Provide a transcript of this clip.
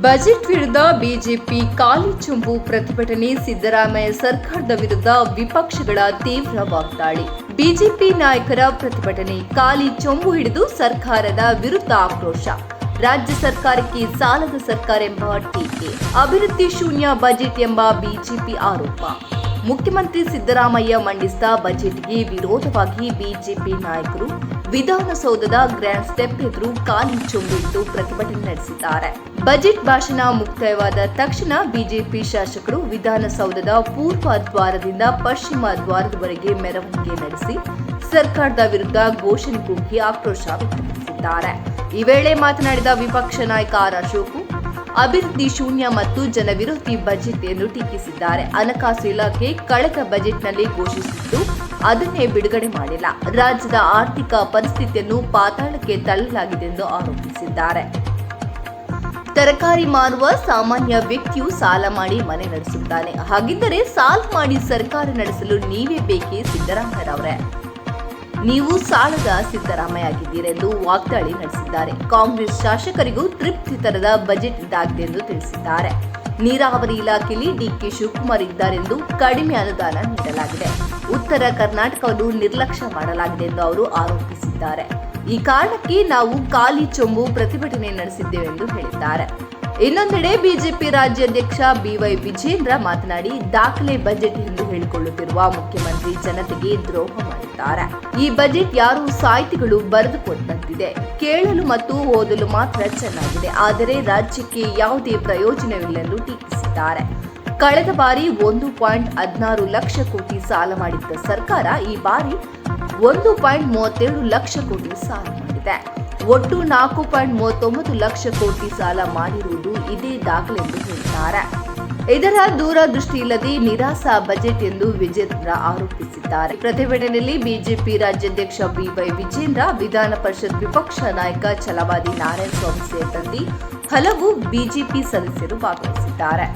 Budget ವಿರುದ್ಧ BJP ಕಾಲಿ ಚೊಂಬು ಪ್ರತಿಭಟನೆ. ಸಿದ್ದರಾಮಯ್ಯ ಸರ್ಕಾರದ ವಿರುದ್ಧ ವಿಪಕ್ಷಗಳ ತೀವ್ರ ವಾಗ್ದಾಳಿ. ಬಿಜೆಪಿ ನಾಯಕರ ಪ್ರತಿಭಟನೆ. ಕಾಲಿ ಚೊಂಬು ಹಿಡಿದು ಸರ್ಕಾರದ ವಿರುದ್ಧ ಆಕ್ರೋಶ. ರಾಜ್ಯ ಸರ್ಕಾರಕ್ಕೆ ಸಾಲದ ಸರ್ಕಾರ ಎಂಬ ಟೀಕೆ. ಅಭಿವೃದ್ಧಿ ಶೂನ್ಯ ಬಜೆಟ್ ಎಂಬ ಬಿಜೆಪಿ ಆರೋಪ. ಮುಖ್ಯಮಂತ್ರಿ ಸಿದ್ದರಾಮಯ್ಯ ಮಂಡಿಸಿದ ಬಜೆಟ್ಗೆ ವಿರೋಧವಾಗಿ ಬಿಜೆಪಿ ನಾಯಕರು ವಿಧಾನಸೌಧದ ಗ್ರ್ಯಾಂಡ್ ಸ್ಟೆಪ್ ಎದುರು ಕಾಲಿ ಚೊಂಬು ಹಿಡಿದು ಪ್ರತಿಭಟನೆ ನಡೆಸಿದ್ದಾರೆ. ಬಜೆಟ್ ಭಾಷಣ ಮುಕ್ತಾಯವಾದ ತಕ್ಷಣ ಬಿಜೆಪಿ ಶಾಸಕರು ವಿಧಾನಸೌಧದ ಪೂರ್ವ ದ್ವಾರದಿಂದ ಪಶ್ಚಿಮ ದ್ವಾರದವರೆಗೆ ಮೆರವಣಿಗೆ ನಡೆಸಿ ಸರ್ಕಾರದ ವಿರುದ್ಧ ಘೋಷಣೆ ಕೂಗಿ ಆಕ್ರೋಶ ವ್ಯಕ್ತಪಡಿಸಿದ್ದಾರೆ. ಈ ವೇಳೆ ಮಾತನಾಡಿದ ವಿಪಕ್ಷ ನಾಯಕ ಆರ್ ಅಶೋಕ್, ಅಭಿವೃದ್ಧಿ ಶೂನ್ಯ ಮತ್ತು ಜನವಿರೋಧಿ ಬಜೆಟ್ ಎಂದು ಟೀಕಿಸಿದ್ದಾರೆ. ಹಣಕಾಸು ಇಲಾಖೆ ಕಳೆದ ಬಜೆಟ್ನಲ್ಲಿ ಘೋಷಿಸಿದ್ದು ಅದನ್ನೇ ಬಿಡುಗಡೆ ಮಾಡಿಲ್ಲ. ರಾಜ್ಯದ ಆರ್ಥಿಕ ಪರಿಸ್ಥಿತಿಯನ್ನು ಪಾತಾಳಕ್ಕೆ ತಳ್ಳಲಾಗಿದೆ ಎಂದು ಆರೋಪಿಸಿದ್ದಾರೆ. ತರಕಾರಿ ಮಾರುವ ಸಾಮಾನ್ಯ ವ್ಯಕ್ತಿಯು ಸಾಲ ಮಾಡಿ ಮನೆ ನಡೆಸುತ್ತಾನೆ. ಹಾಗಿದ್ದರೆ ಸಾಲ ಮಾಡಿ ಸರ್ಕಾರ ನಡೆಸಲು ನೀವೇ ಬೇಕೇ ಸಿದ್ದರಾಮಯ್ಯರವರೇ? ನೀವು ಸಾಲದ ಸಿದ್ದರಾಮಯ್ಯ ಆಗಿದ್ದೀರೆಂದು ವಾಗ್ದಾಳಿ ನಡೆಸಿದ್ದಾರೆ. ಕಾಂಗ್ರೆಸ್ ಶಾಸಕರಿಗೂ ತೃಪ್ತಿ ತರದ ಬಜೆಟ್ ಇದಾಗಿದೆ ಎಂದು ತಿಳಿಸಿದ್ದಾರೆ. ನೀರಾವರಿ ಇಲಾಖೆಯಲ್ಲಿ ಡಿಕೆ ಶಿವಕುಮಾರ್ ಇದ್ದಾರೆಂದು ಕಡಿಮೆ ಅನುದಾನ ನೀಡಲಾಗಿದೆ. ಉತ್ತರ ಕರ್ನಾಟಕವನ್ನು ನಿರ್ಲಕ್ಷ್ಯ ಮಾಡಲಾಗಿದೆ ಎಂದು ಅವರು ಆರೋಪಿಸಿದ್ದಾರೆ. ಈ ಕಾರಣಕ್ಕೆ ನಾವು ಕಾಲಿ ಚೊಂಬು ಪ್ರತಿಭಟನೆ ನಡೆಸಿದ್ದೇವೆಂದು ಹೇಳಿದ್ದಾರೆ. ಇನ್ನೊಂದೆಡೆ ಬಿಜೆಪಿ ರಾಜ್ಯಾಧ್ಯಕ್ಷ ಬಿವೈ ವಿಜೇಂದ್ರ ಮಾತನಾಡಿ, ದಾಖಲೆ ಬಜೆಟ್ ಎಂದು ಹೇಳಿಕೊಳ್ಳುತ್ತಿರುವ ಮುಖ್ಯಮಂತ್ರಿ ಜನತೆಗೆ ದ್ರೋಹ ಮಾಡಿದ್ದಾರೆ. ಈ ಬಜೆಟ್ ಯಾರು ಸಾಹಿತಿಗಳು ಬರೆದುಕೊಟ್ಟಂತಿದೆ. ಕೇಳಲು ಮತ್ತು ಓದಲು ಮಾತ್ರ ಚೆನ್ನಾಗಿದೆ, ಆದರೆ ರಾಜ್ಯಕ್ಕೆ ಯಾವುದೇ ಪ್ರಯೋಜನವಿಲ್ಲ ಎಂದು ಟೀಕಿಸಿದ್ದಾರೆ. ಕಳೆದ ಬಾರಿ 1.16 ಲಕ್ಷ ಕೋಟಿ ಸಾಲ ಮಾಡಿದ್ದ ಸರ್ಕಾರ ಈ ಬಾರಿ 1.37 ಲಕ್ಷ ಕೋಟಿ ಸಾಲ ಮಾಡಿದೆ. ಒಟ್ಟು 4.39 ಲಕ್ಷ ಕೋಟಿ ಸಾಲ ಮಾಡಿರುವುದು ಇದೇ ದಾಖಲೆ ಎಂದು ಹೇಳಿದ್ದಾರೆ. ಇದರ ದೂರದೃಷ್ಟಿ ಇಲ್ಲದೆ ನಿರಾಸ ಬಜೆಟ್ ಎಂದು ವಿಜೇಂದ್ರ ಆರೋಪಿಸಿದ್ದಾರೆ. ಪ್ರತಿಭಟನೆಯಲ್ಲಿ ಬಿಜೆಪಿ ರಾಜ್ಯಾಧ್ಯಕ್ಷ ಬಿವೈ ವಿಜೇಂದ್ರ, ವಿಧಾನ ಪರಿಷತ್ ವಿಪಕ್ಷ ನಾಯಕ ಛಲವಾದಿ ನಾರಾಯಣಸ್ವಾಮಿ ಸೇರಿದಂತೆ ಹಲವು ಬಿಜೆಪಿ ಸದಸ್ಯರು ಭಾಗವಹಿಸಿದ್ದಾರೆ.